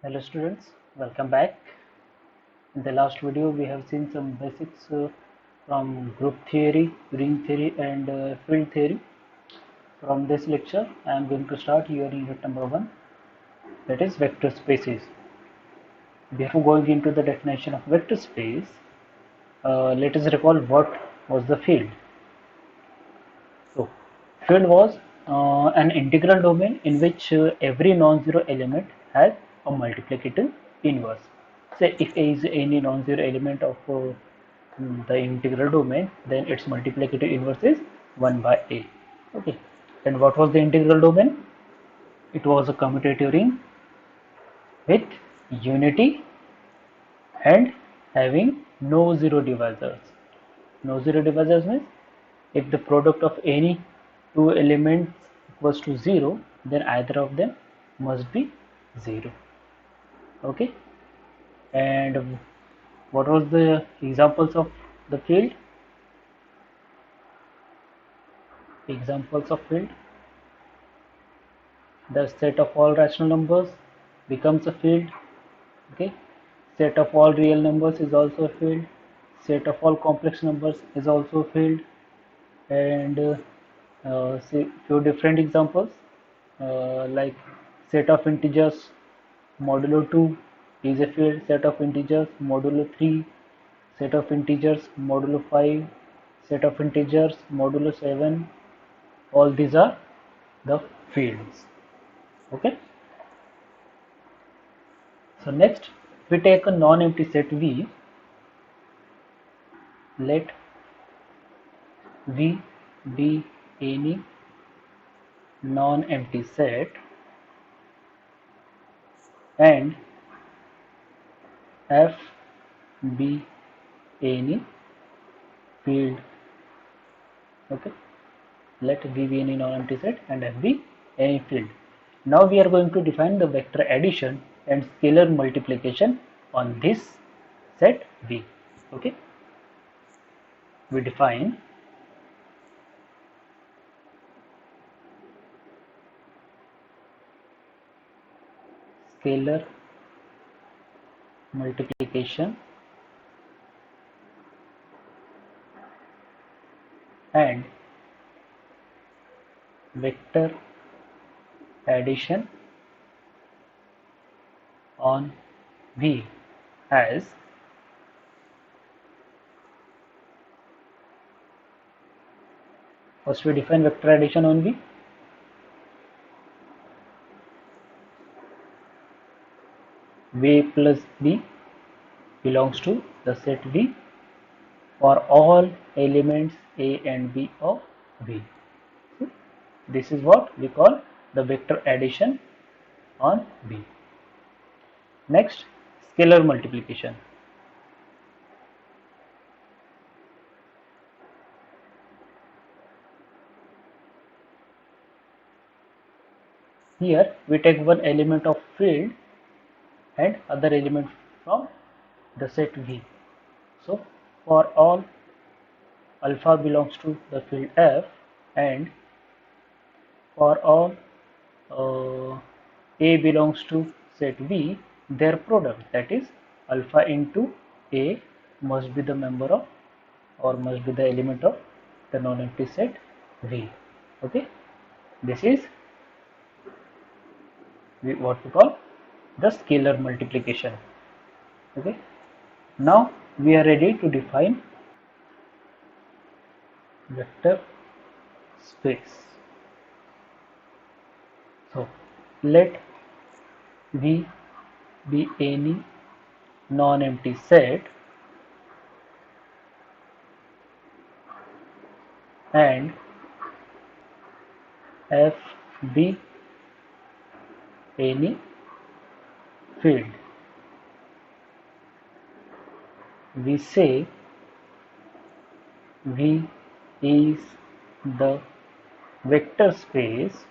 Hello students, welcome back. In the last video we have seen some basics from group theory, ring theory and field theory. From this lecture I am going to start your unit number 1, that is vector spaces. Before going into the definition of vector space, let us recall what was the field. So field was an integral domain in which every non-zero element has a multiplicative inverse. Say if A is any non-zero element of the integral domain, then its multiplicative inverse is 1 by A. Okay. And what was the integral domain? It was a commutative ring with unity and having no zero divisors. No zero divisors means if the product of any two elements equals to 0, then either of them must be 0. Okay. And what was the examples of the field? Examples of field: the set of all rational numbers becomes a field. Okay. Set of all real numbers is also a field. Set of all complex numbers is also a field. And see few different examples, like set of integers modulo 2 is a field. Set of integers modulo 3, set of integers modulo 5, set of integers modulo 7, all these are the fields. Okay. So next we take a non-empty set V. Let V be any non-empty set and F be any field. Okay. Let V be any non-empty set and F be any field. Now we are going to define the vector addition and scalar multiplication on this set V. Okay. We define scalar multiplication and vector addition on V as first we define vector addition on V. V plus B belongs to the set V for all elements A and B of V. This is what we call the vector addition on V. Next, scalar multiplication. Here we take one element of field and other element from the set V. So for all alpha belongs to the field F and for all A belongs to set V, their product, that is alpha into A, must be the member of or must be the element of the non-empty set V. Okay, this is what we call the scalar multiplication. Okay, now we are ready to define vector space. So let V be any non-empty set and F be any field. We say V is the vector space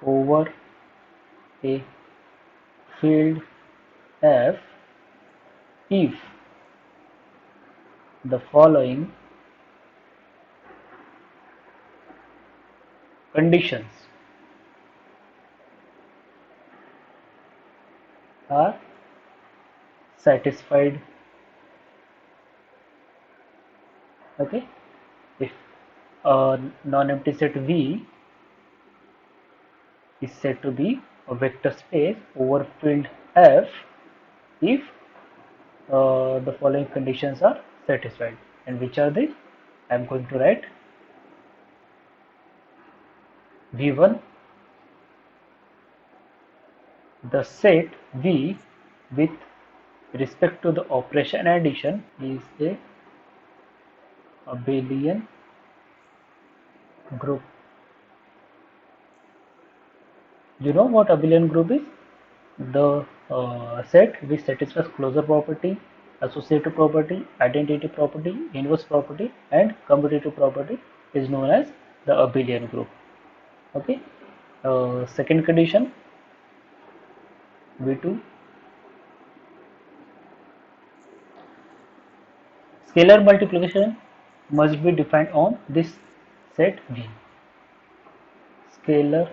over a field F if the following conditions are satisfied. Okay, if a non-empty set V is said to be a vector space over field F if the following conditions are satisfied. And which are these? I am going to write V1, the set V with respect to the operation addition is a abelian group. You know what abelian group is? The set which satisfies closure property, associative property, identity property, inverse property, and commutative property is known as the abelian group. Okay. Second condition, V2, scalar multiplication must be defined on this set V. Scalar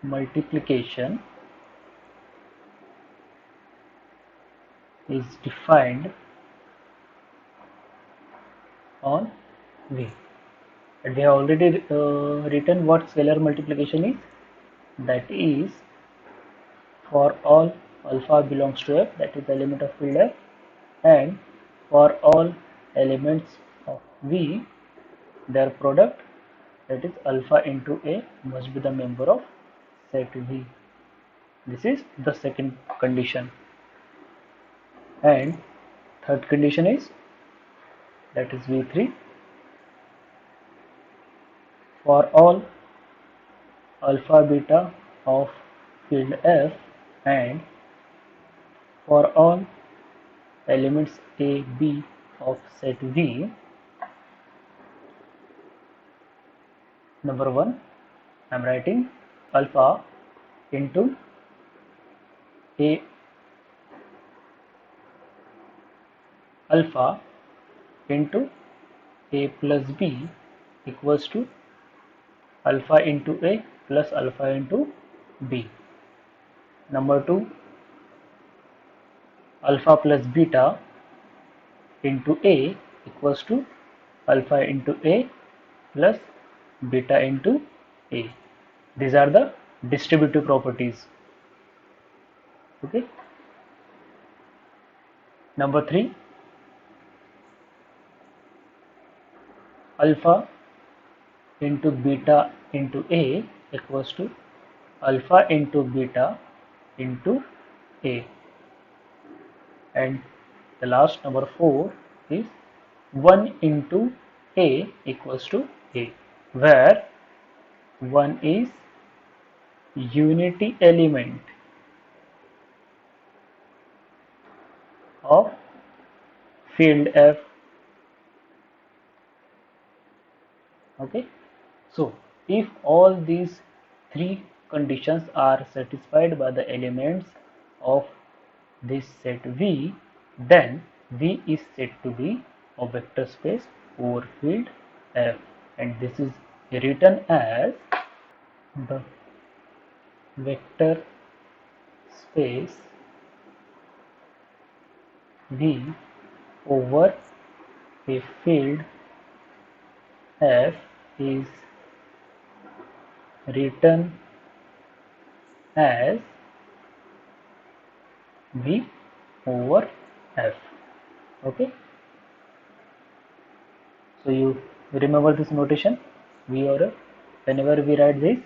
multiplication is defined on V. And we have already written what scalar multiplication is. That is, for all alpha belongs to F, that is the element of field F, and for all elements of V, their product, that is alpha into A, must be the member of set V. This is the second condition. And third condition is, that is V3, for all alpha beta of field F and for all elements A, B of set V, number 1, I am writing alpha into A, alpha into A plus B equals to alpha into A plus alpha into B. Number 2, alpha plus beta into A equals to alpha into A plus beta into A. These are the distributive properties. Okay. Number 3, alpha into beta into A equals to alpha into beta into A. And the last, number 4, is 1 into A equals to A, where 1 is unity element of field F. Okay, so if all these three conditions are satisfied by the elements of this set V, then V is said to be a vector space over field F, and this is written as the vector space V over a field F is written as V over F. Okay, so you remember this notation V over F. Whenever we write this,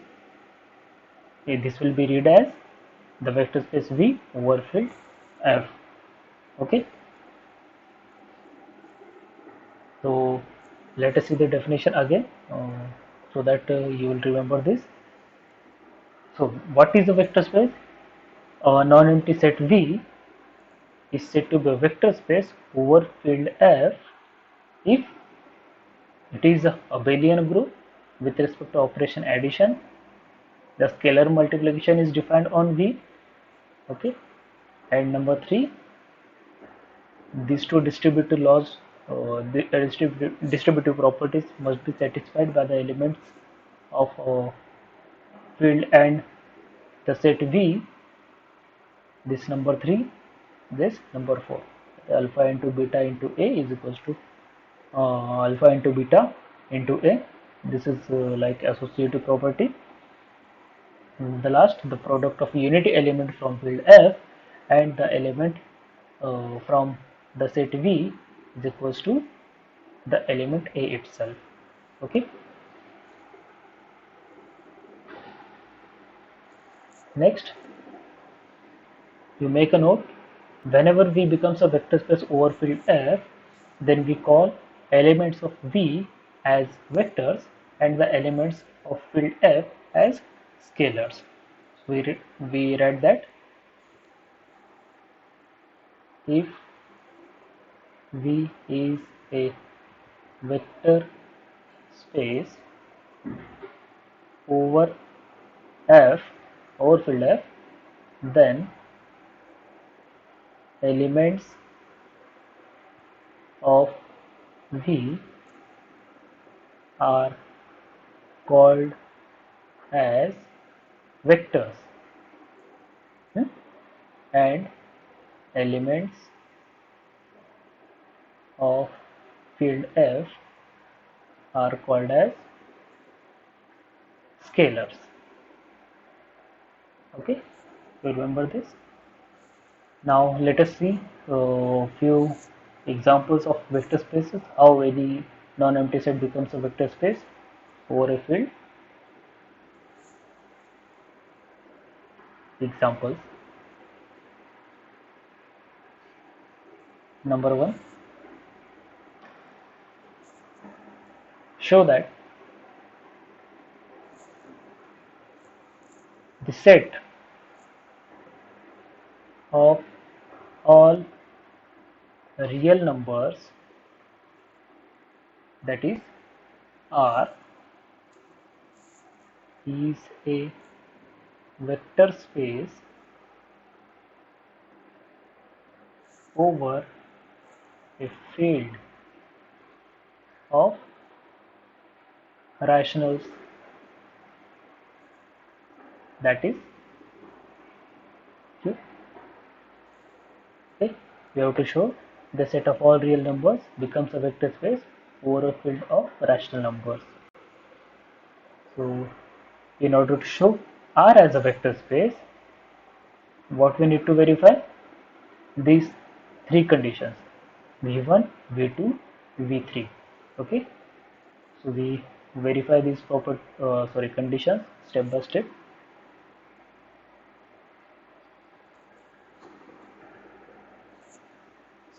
this will be read as the vector space V over field F. Okay, so let us see the definition again so that you will remember this. So what is a vector space? A non-empty set V is said to be a vector space over field F if it is a abelian group with respect to operation addition. The scalar multiplication is defined on V. Okay, and number 3, these two distributive laws, the distributive properties must be satisfied by the elements of field and the set V, this number 3, this number 4. Alpha into beta into A is equals to alpha into beta into A. This is like associative property. The last, the product of unity element from field F and the element from the set V is equals to the element A itself. Okay. Next, you make a note. Whenever V becomes a vector space over field F, then we call elements of V as vectors and the elements of field F as scalars. So we read that if V is a vector space over F, over field F, then elements of V are called as vectors, and elements of field F are called as scalars. Okay, so remember this. Now let us see a few examples of vector spaces, how any non-empty set becomes a vector space over a field. Examples. Number 1, show that the set of all real numbers, that is R, is a vector space over a field of rationals, that is Q. Okay, we have to show the set of all real numbers becomes a vector space over a field of rational numbers. So in order to show R as a vector space, what we need to verify? These three conditions: V1, V2, V3. Okay, so we verify these conditions step by step.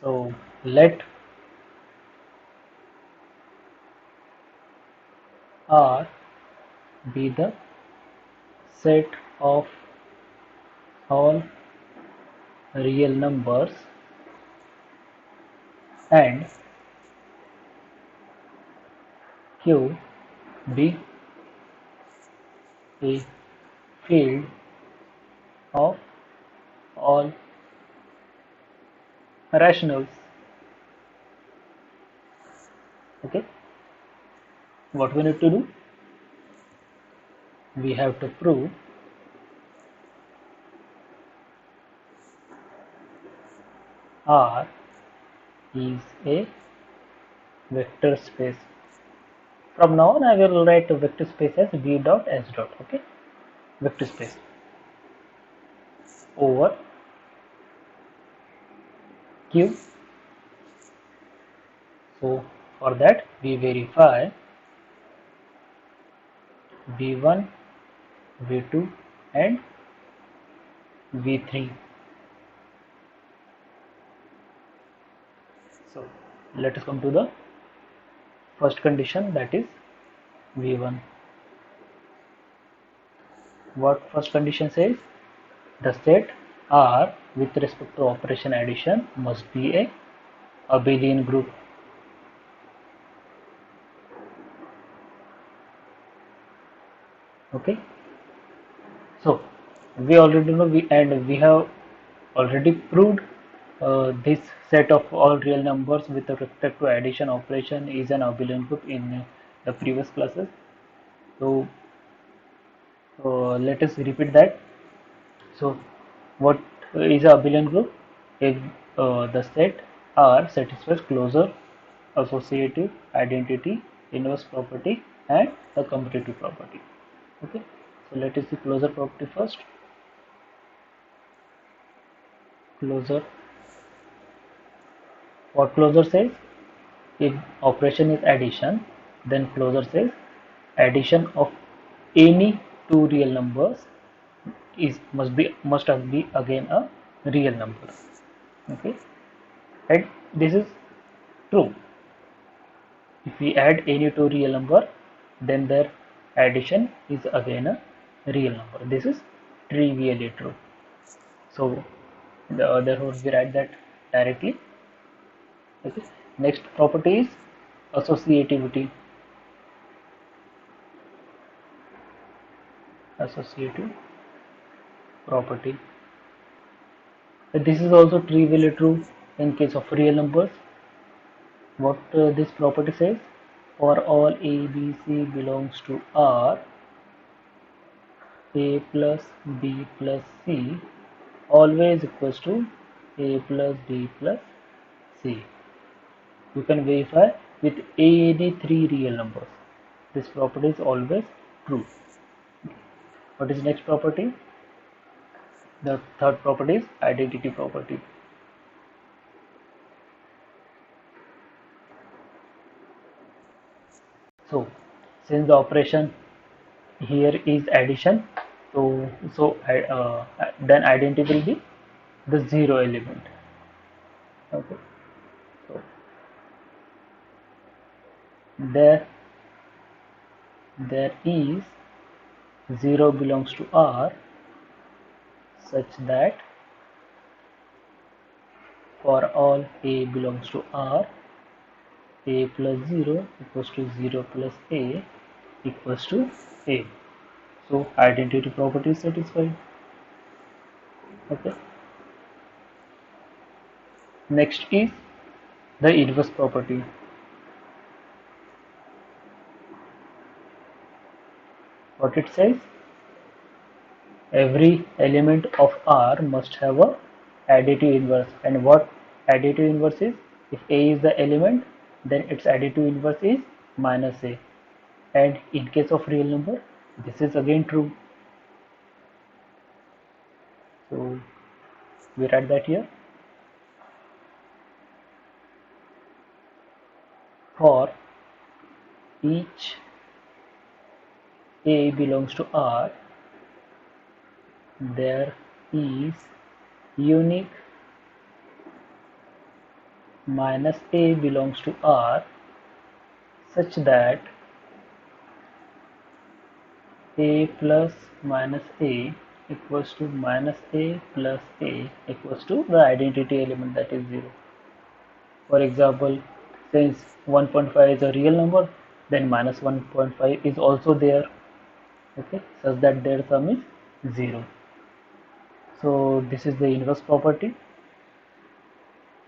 So let R be the set of all real numbers and Q be a field of all rationals. Okay, what we need to do? We have to prove R is a vector space. From now on, I will write a vector space as V dot S dot. Okay, vector space over Q. So for that, we verify V1, V2 and V3. So let us come to the first condition, that is V1. What first condition says? The set R with respect to operation addition must be a abelian group. Okay, so we already know, we have already proved this set of all real numbers with respect to addition operation is an abelian group in the previous classes. So let us repeat that. So what is a abelian group? If the set R satisfies closure, associative, identity, inverse property, and the commutative property. Okay, so let us see closure property first. Closure. What closure says? If operation is addition, then closure says addition of any two real numbers is must be again a real number. Okay, and this is true. If we add any two real number, then their addition is again a real number. This is trivially true. So therefore we write that directly. Okay. Next property is associativity. Associative property. This is also trivially true in case of real numbers. What this property says: for all A, B, C belongs to R, A plus B plus C always equals to A plus B plus C. You can verify with any three real numbers. This property is always true. What is next property? The third property is identity property. So since the operation here is addition, then identity will be the zero element. Okay, so there is 0 belongs to R such that for all A belongs to R, A plus 0 equals to 0 plus A equals to A. So identity property is satisfied. Okay. Next is the inverse property. What it says? Every element of R must have a additive inverse. And what additive inverse is? If A is the element, then its additive inverse is minus A. And in case of real number, this is again true. So we write that here. For each A belongs to R, there is unique minus A belongs to R such that A plus minus A equals to minus A plus A equals to the identity element, that is 0. For example, since 1.5 is a real number, then minus 1.5 is also there. Okay, such that their sum is 0. So this is the inverse property.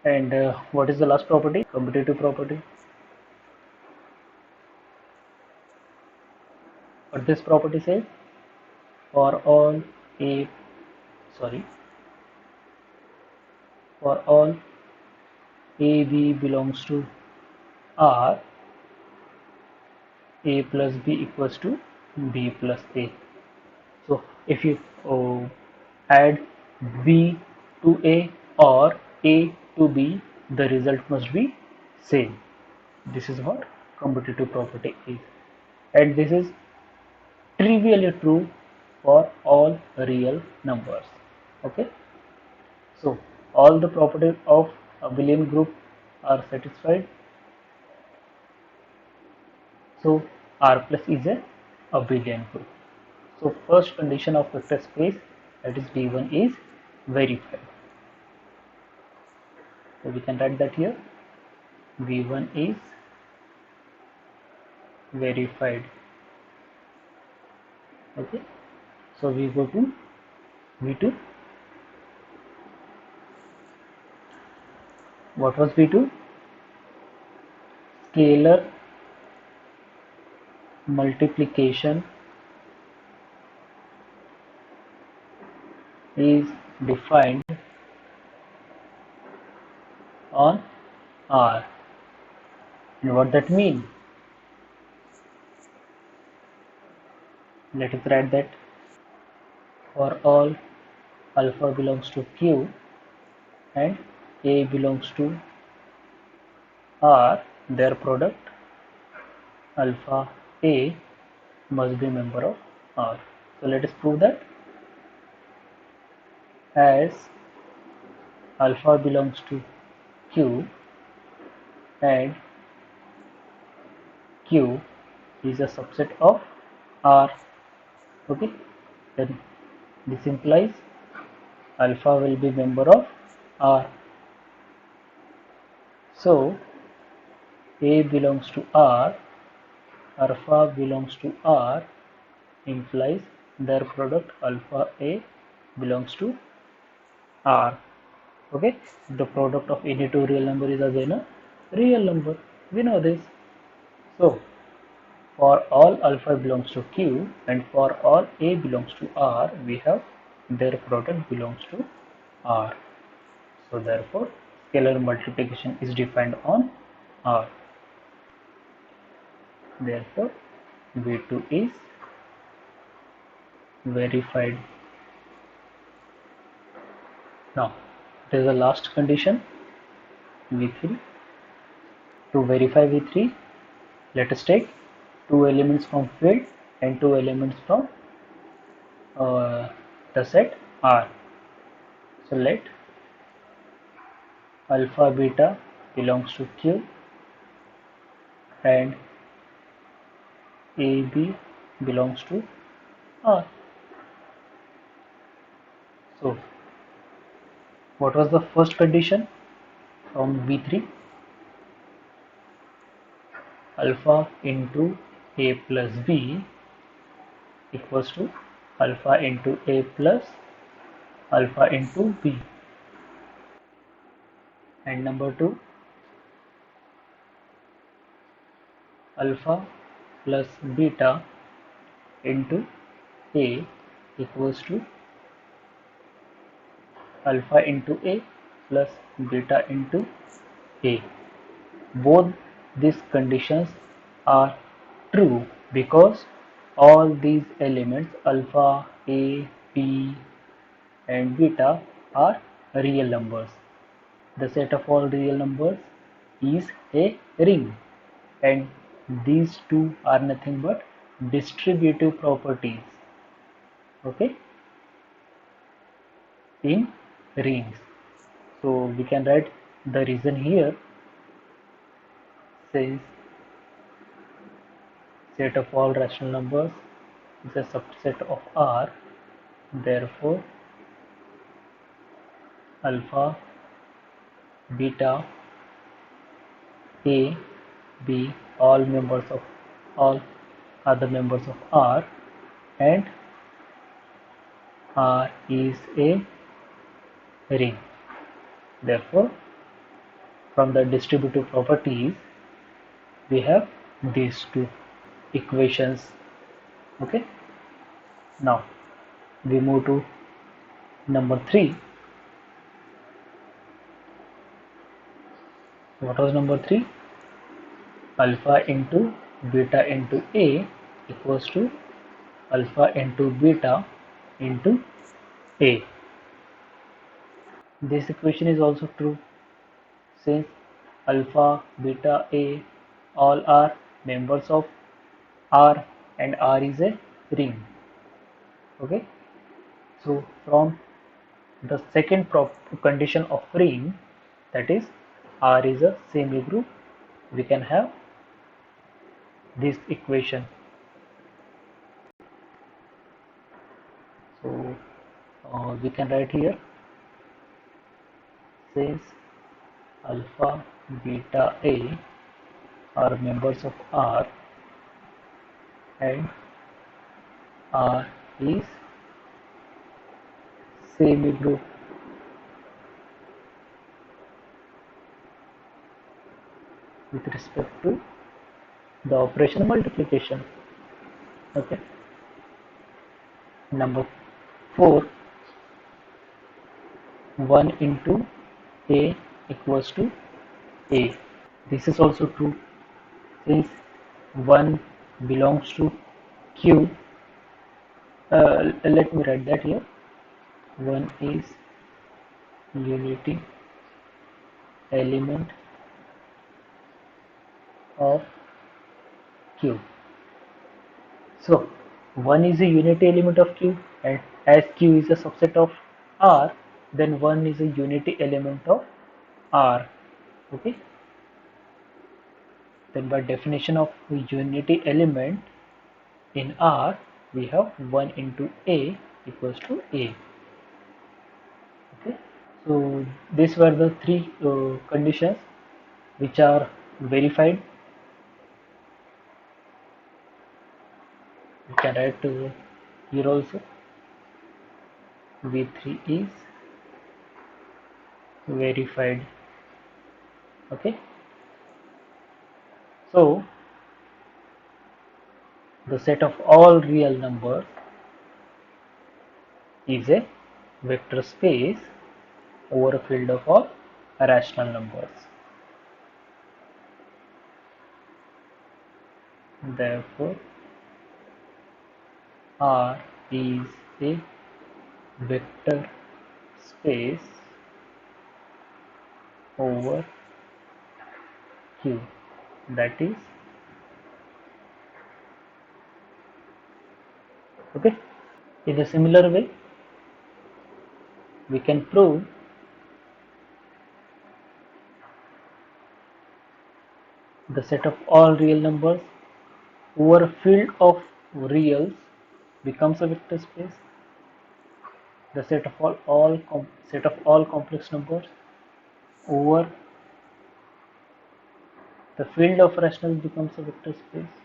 And what is the last property? Commutative property. What this property says? For all A, sorry, for all A, B belongs to R, A plus B equals to B plus A. So if you add B to A or A to B, the result must be same. This is what commutative property is, and this is trivially true for all real numbers. Okay, so all the properties of abelian group are satisfied. So R plus is a abelian group. So first condition of vector space, that is V1, is verified. So we can write that here. V1 is verified. Okay. So we go to V2. What was V2? Scalar multiplication is defined on R. And what that mean? Let us write that for all alpha belongs to Q and A belongs to R, their product alpha A must be member of R. So let us prove that as alpha belongs to Q and Q is a subset of R. Okay, then this implies alpha will be member of R. So A belongs to R, alpha belongs to R implies their product alpha A belongs to R. Okay, the product of any two real number is again a real number. We know this. So for all alpha belongs to Q and for all A belongs to R, we have their product belongs to R. So therefore, scalar multiplication is defined on R. Therefore, V2 is verified. Now, there is a last condition, V3. To verify V3, let us take two elements from field and two elements from the set R. So let alpha beta belongs to Q and AB belongs to R. So what was the first condition from V3? Alpha into A plus B equals to alpha into A plus alpha into B. And number 2, alpha plus beta into A equals to alpha into A plus beta into A. Both these conditions are true because all these elements alpha, A, B and beta are real numbers. The set of all real numbers is a ring, and these two are nothing but distributive properties, okay, in rings. So we can write the reason here says set of all rational numbers is a subset of R, therefore alpha, beta, A, B all other members of R, and R is a ring. Therefore, from the distributive properties, we have these two equations. Okay. Now we move to number 3. What was number 3? Alpha into beta into A equals to alpha into beta into A. This equation is also true since alpha, beta, A all are members of R and R is a ring. Okay. So from the second condition of ring, that is R is a semi-group, we can have this equation. So we can write here since alpha, beta, A are members of R and R is semi-group. With respect to the operation multiplication. Okay. Number 4, 1 into A equals to A. This is also true since 1 belongs to Q. Let me write that here. 1 is unity element of Q. So 1 is a unity element of Q, and as Q is a subset of R, then 1 is a unity element of R. Okay. Then by definition of unity element in R, we have 1 into A equals to A. Okay. So these were the three conditions which are verified. You can write here also V3 is verified. Okay. So the set of all real numbers is a vector space over a field of all rational numbers. Therefore, R is a vector space over Q. That is okay. In a similar way, we can prove the set of all real numbers over a field of reals becomes a vector space. The set of all complex numbers over the field of rationals becomes a vector space.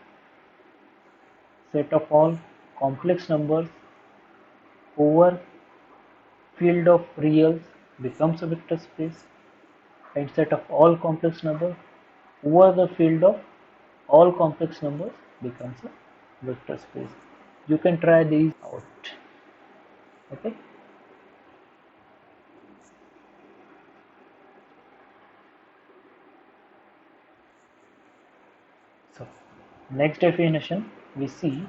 Set of all complex numbers over field of reals becomes a vector space, and set of all complex numbers over the field of all complex numbers becomes a vector space. You can try these out. Okay. So next definition, we see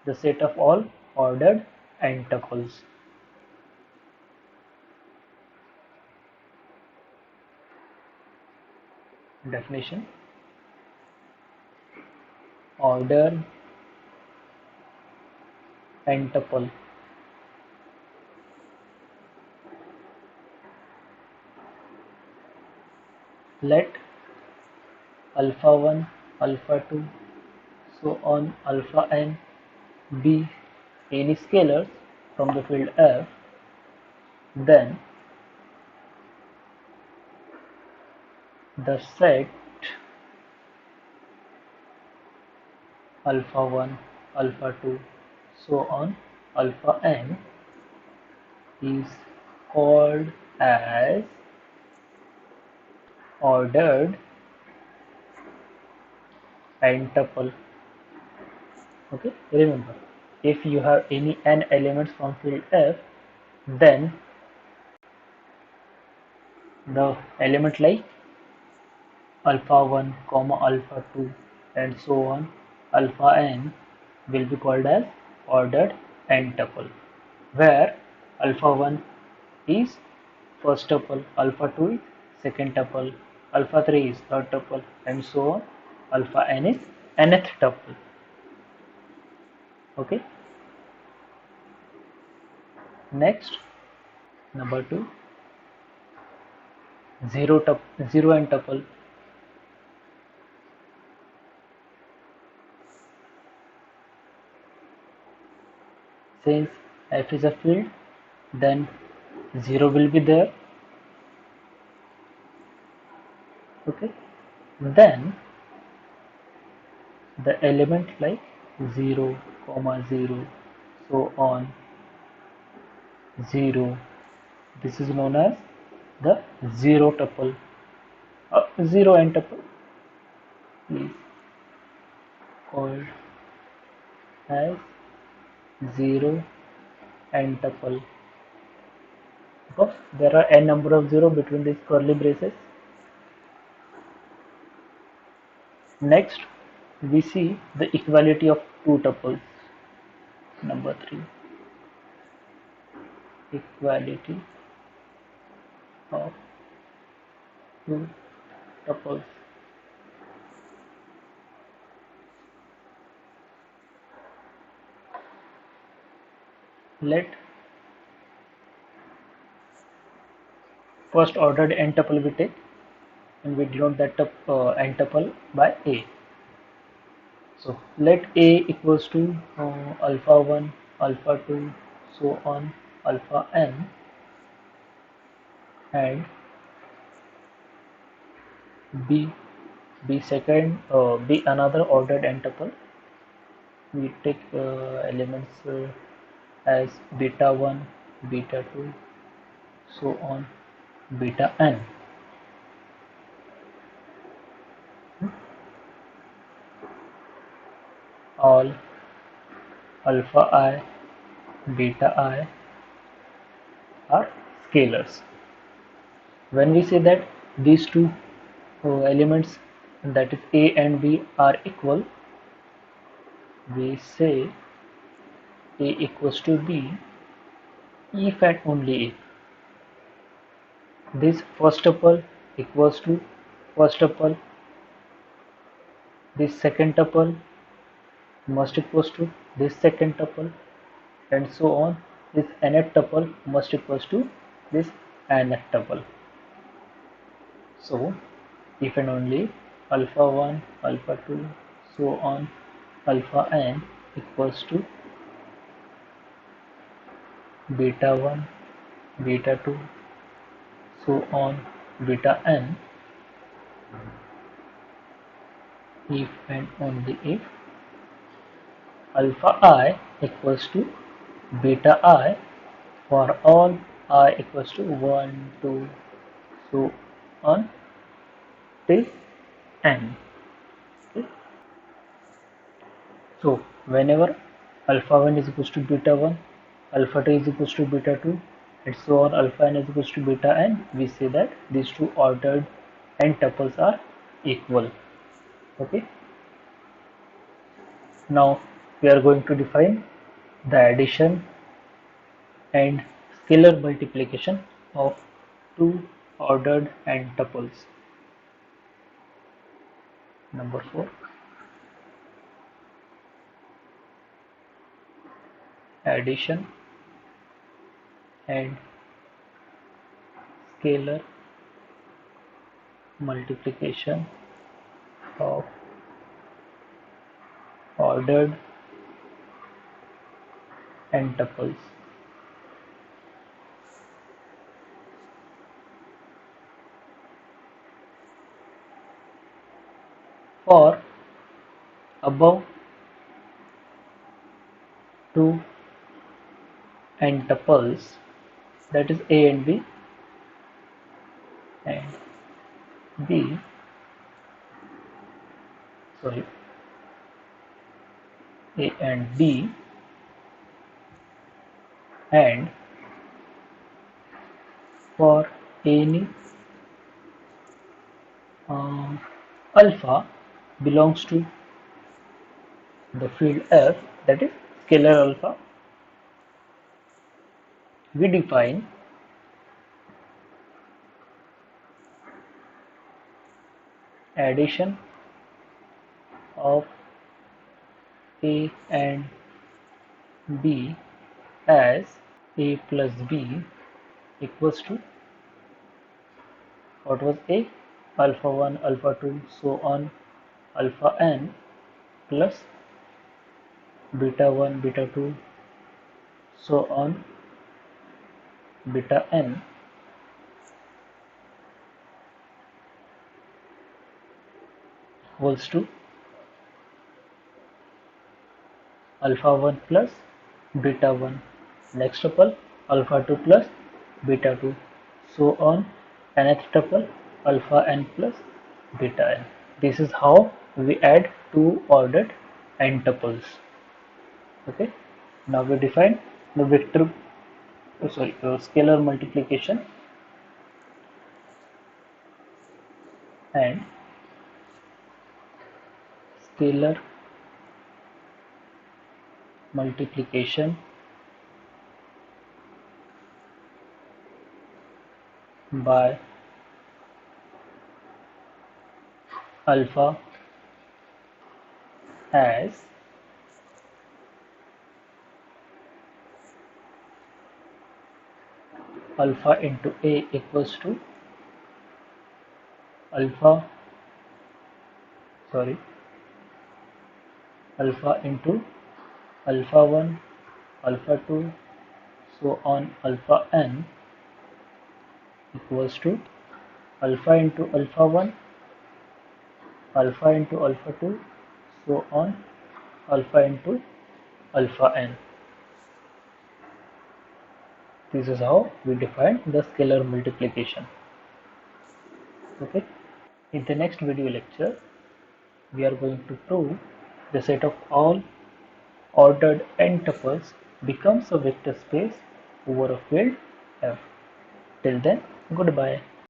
the set of all ordered n tuples. Definition: ordered n tuple. Let alpha 1, alpha 2, so on alpha n be any scalars from the field F, then the set alpha 1, alpha 2, so on alpha n is called as ordered n tuple. Okay, remember, if you have any n elements from field F, then the element like alpha 1, comma alpha 2, and so on alpha n will be called as ordered n tuple, where alpha 1 is first tuple, alpha 2 is second tuple, alpha 3 is third tuple, and so on alpha n is nth tuple. Okay. Next, number 2, 0 n tuple. Since F is a field, then 0 will be there. Okay. Then the element like 0, comma 0, so on 0. This is known as the 0 tuple. 0 n tuple is called as 0 n tuple. course, there are n number of 0 between these curly braces. Next, we see the equality of two tuples. Number 3, equality of two tuples. Let first ordered n tuple we take, and we denote that n tuple by a. So let a equals to alpha 1, alpha 2, so on alpha n, and b second be another ordered n tuple. We take elements as beta 1, beta 2, so on beta n. All alpha I, beta I are scalars. When we say that these two elements, that is a and b, are equal, we say a equals to b if and only if this first tuple equals to first tuple, this second tuple must equals to this second tuple, and so on. This nth tuple must equals to this nth tuple. So if and only alpha 1, alpha 2, so on alpha n equals to beta 1, beta 2, so on beta n, if and only if alpha I equals to beta I for all I equals to 1, 2, so on till n. Okay. So whenever alpha 1 is equals to beta 1, alpha 2 is equals to beta 2, and so on alpha n is equals to beta n, we say that these two ordered n tuples are equal. Okay. Now we are going to define the addition and scalar multiplication of two ordered n tuples. Number 4, addition and scalar multiplication of ordered n tuples. For above two n tuples, that is a and b, and b, sorry, a and b, and for any alpha belongs to the field F, that is scalar alpha, we define addition of a and b as a plus b equals to, what was a? Alpha 1, alpha 2, so on alpha n, plus beta 1, beta 2, so on beta n, equals to alpha 1 plus beta 1, next tuple alpha 2 plus beta 2, so on nth tuple alpha n plus beta n. This is how we add two ordered n tuples. Okay. Now we define the vector scalar multiplication and scalar multiplication by alpha as alpha into a equals to alpha sorry alpha into alpha 1 alpha 2 so on alpha n equals to alpha into alpha 1 alpha into alpha 2 so on alpha into alpha n. This is how we define the scalar multiplication. Okay. In the next video lecture, we are going to prove the set of all ordered n tuples becomes a vector space over a field F. Till then, goodbye.